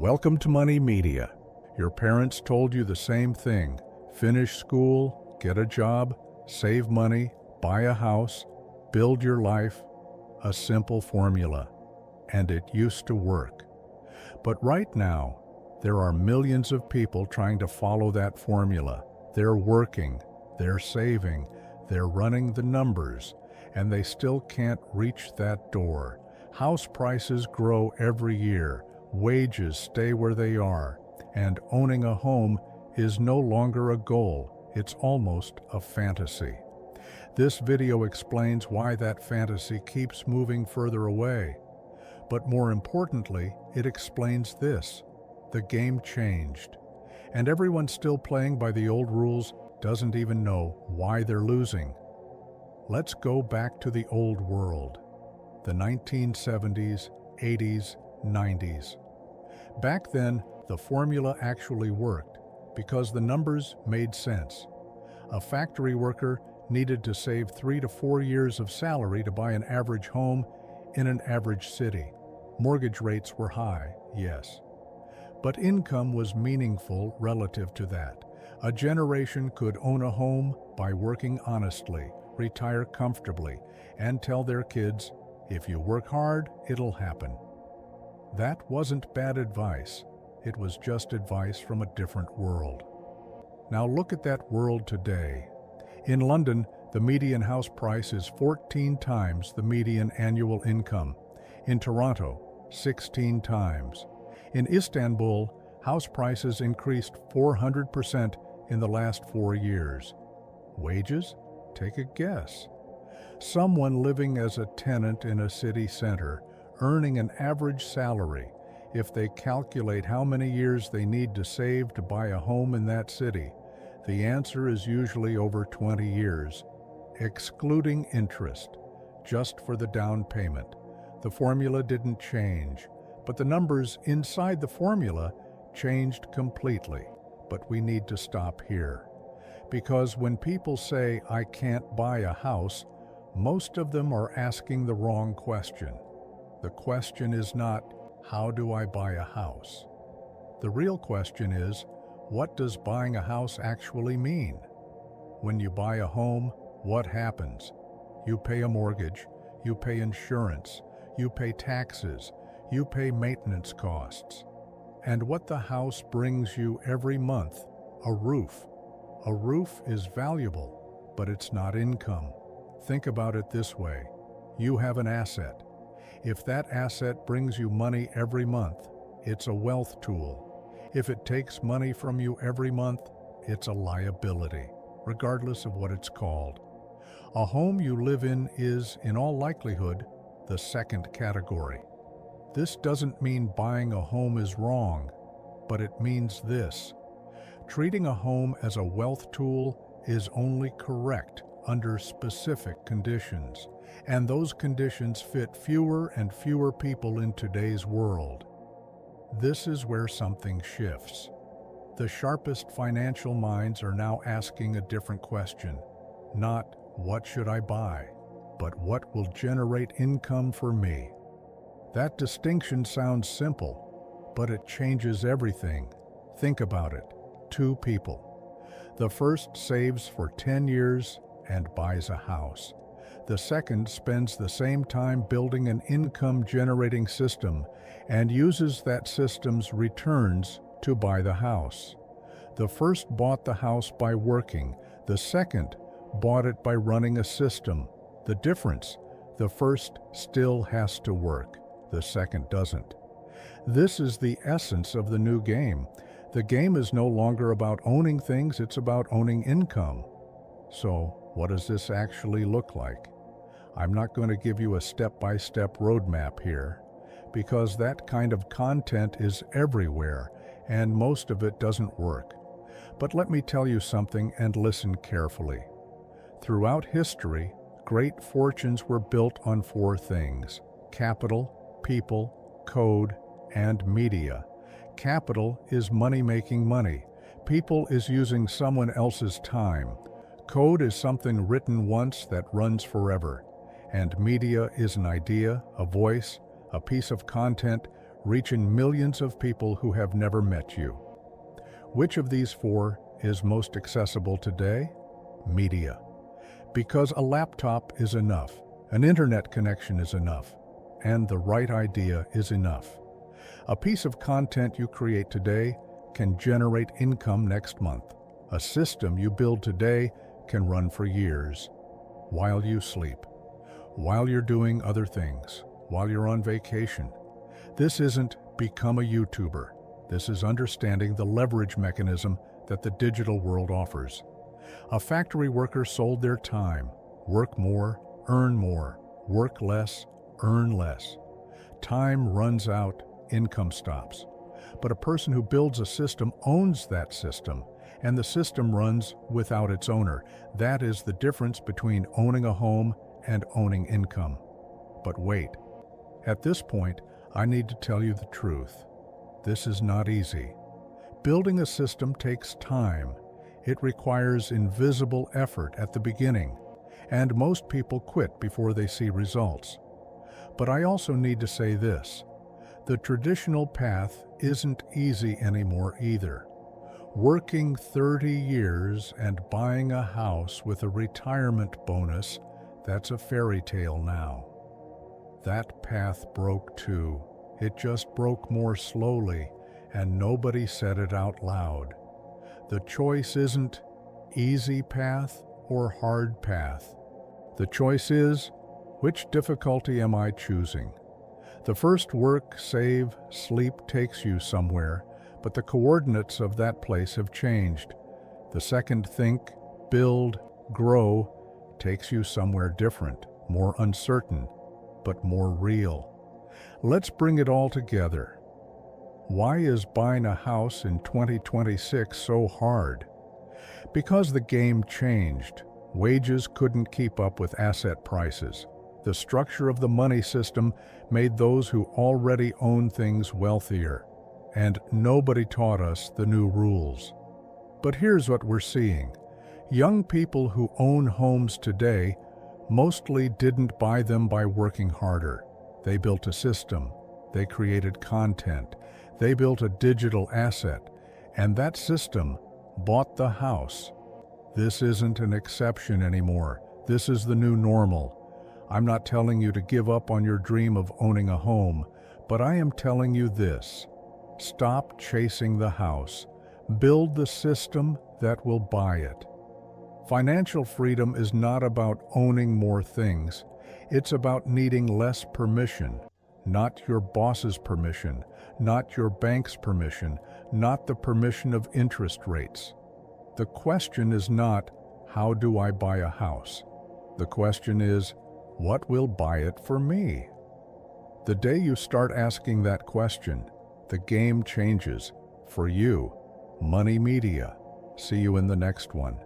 Welcome to Money Media. Your parents told you the same thing. Finish school, get a job, save money, buy a house, build your life. A simple formula. And it used to work. But right now, there are millions of people trying to follow that formula. They're working, they're saving, they're running the numbers, and they still can't reach that door. House prices grow every year. Wages stay where they are, and owning a home is no longer a goal, it's almost a fantasy. This video explains why that fantasy keeps moving further away. But more importantly, it explains this: the game changed, and everyone still playing by the old rules doesn't even know why they're losing. Let's go back to the old world, the 1970s, 80s, 90s. Back then, the formula actually worked because the numbers made sense. A factory worker needed to save 3 to 4 years of salary to buy an average home in an average city. Mortgage rates were high, yes. But income was meaningful relative to that. A generation could own a home by working honestly, retire comfortably, and tell their kids, if you work hard, it'll happen. That wasn't bad advice. It was just advice from a different world. Now look at that world today. In London, the median house price is 14 times the median annual income. In Toronto, 16 times. In Istanbul, house prices increased 400% in the last 4 years. Wages? Take a guess. Someone living as a tenant in a city center, earning an average salary, if they calculate how many years they need to save to buy a home in that city, the answer is usually over 20 years, excluding interest, just for the down payment. The formula didn't change, but the numbers inside the formula changed completely. But we need to stop here. Because when people say, I can't buy a house, most of them are asking the wrong question. The question is not, how do I buy a house? The real question is, what does buying a house actually mean? When you buy a home, what happens? You pay a mortgage, you pay insurance, you pay taxes, you pay maintenance costs. And what the house brings you every month? A roof. A roof is valuable, but it's not income. Think about it this way. You have an asset. If that asset brings you money every month, it's a wealth tool. If it takes money from you every month, it's a liability, regardless of what it's called. A home you live in is, in all likelihood, the second category. This doesn't mean buying a home is wrong, but it means this: treating a home as a wealth tool is only correct under specific conditions, and those conditions fit fewer and fewer people in today's world. This is where something shifts. The sharpest financial minds are now asking a different question. Not, what should I buy? But what will generate income for me? That distinction sounds simple, but it changes everything. Think about it. 2 people. The first saves for 10 years and buys a house. The second spends the same time building an income-generating system and uses that system's returns to buy the house. The first bought the house by working. The second bought it by running a system. The difference: the first still has to work. The second doesn't. This is the essence of the new game. The game is no longer about owning things, it's about owning income. So, what does this actually look like? I'm not going to give you a step-by-step roadmap here, because that kind of content is everywhere, and most of it doesn't work. But let me tell you something, and listen carefully. Throughout history, great fortunes were built on 4 things: capital, people, code, and media. Capital is money making money. People is using someone else's time. Code is something written once that runs forever. And media is an idea, a voice, a piece of content reaching millions of people who have never met you. Which of these four is most accessible today? Media. Because a laptop is enough, an internet connection is enough, and the right idea is enough. A piece of content you create today can generate income next month. A system you build today can run for years, while you sleep, while you're doing other things, while you're on vacation. This isn't become a YouTuber. This is understanding the leverage mechanism that the digital world offers. A factory worker sold their time. Work more, earn more. Work less, earn less. Time runs out, income stops. But a person who builds a system owns that system, and the system runs without its owner. That is the difference between owning a home and owning income. But wait, at this point, I need to tell you the truth. This is not easy. Building a system takes time. It requires invisible effort at the beginning, and most people quit before they see results. But I also need to say this. The traditional path isn't easy anymore either. Working 30 years and buying a house with a retirement bonus, that's a fairy tale now. That path broke too. It just broke more slowly, and nobody said it out loud. The choice isn't easy path or hard path. The choice is, which difficulty am I choosing? The first work, save, sleep takes you somewhere, but the coordinates of that place have changed. The second, think, build, grow, takes you somewhere different, more uncertain, but more real. Let's bring it all together. Why is buying a house in 2026 so hard? Because the game changed. Wages couldn't keep up with asset prices. The structure of the money system made those who already own things wealthier, and nobody taught us the new rules. But here's what we're seeing. Young people who own homes today mostly didn't buy them by working harder. They built a system, they created content, they built a digital asset, and that system bought the house. This isn't an exception anymore. This is the new normal. I'm not telling you to give up on your dream of owning a home, but I am telling you this. Stop chasing the house. Build the system that will buy it. Financial freedom is not about owning more things. It's about needing less permission, not your boss's permission, not your bank's permission, not the permission of interest rates. The question is not, how do I buy a house? The question is, what will buy it for me? The day you start asking that question, the game changes for you. Money Media. See you in the next one.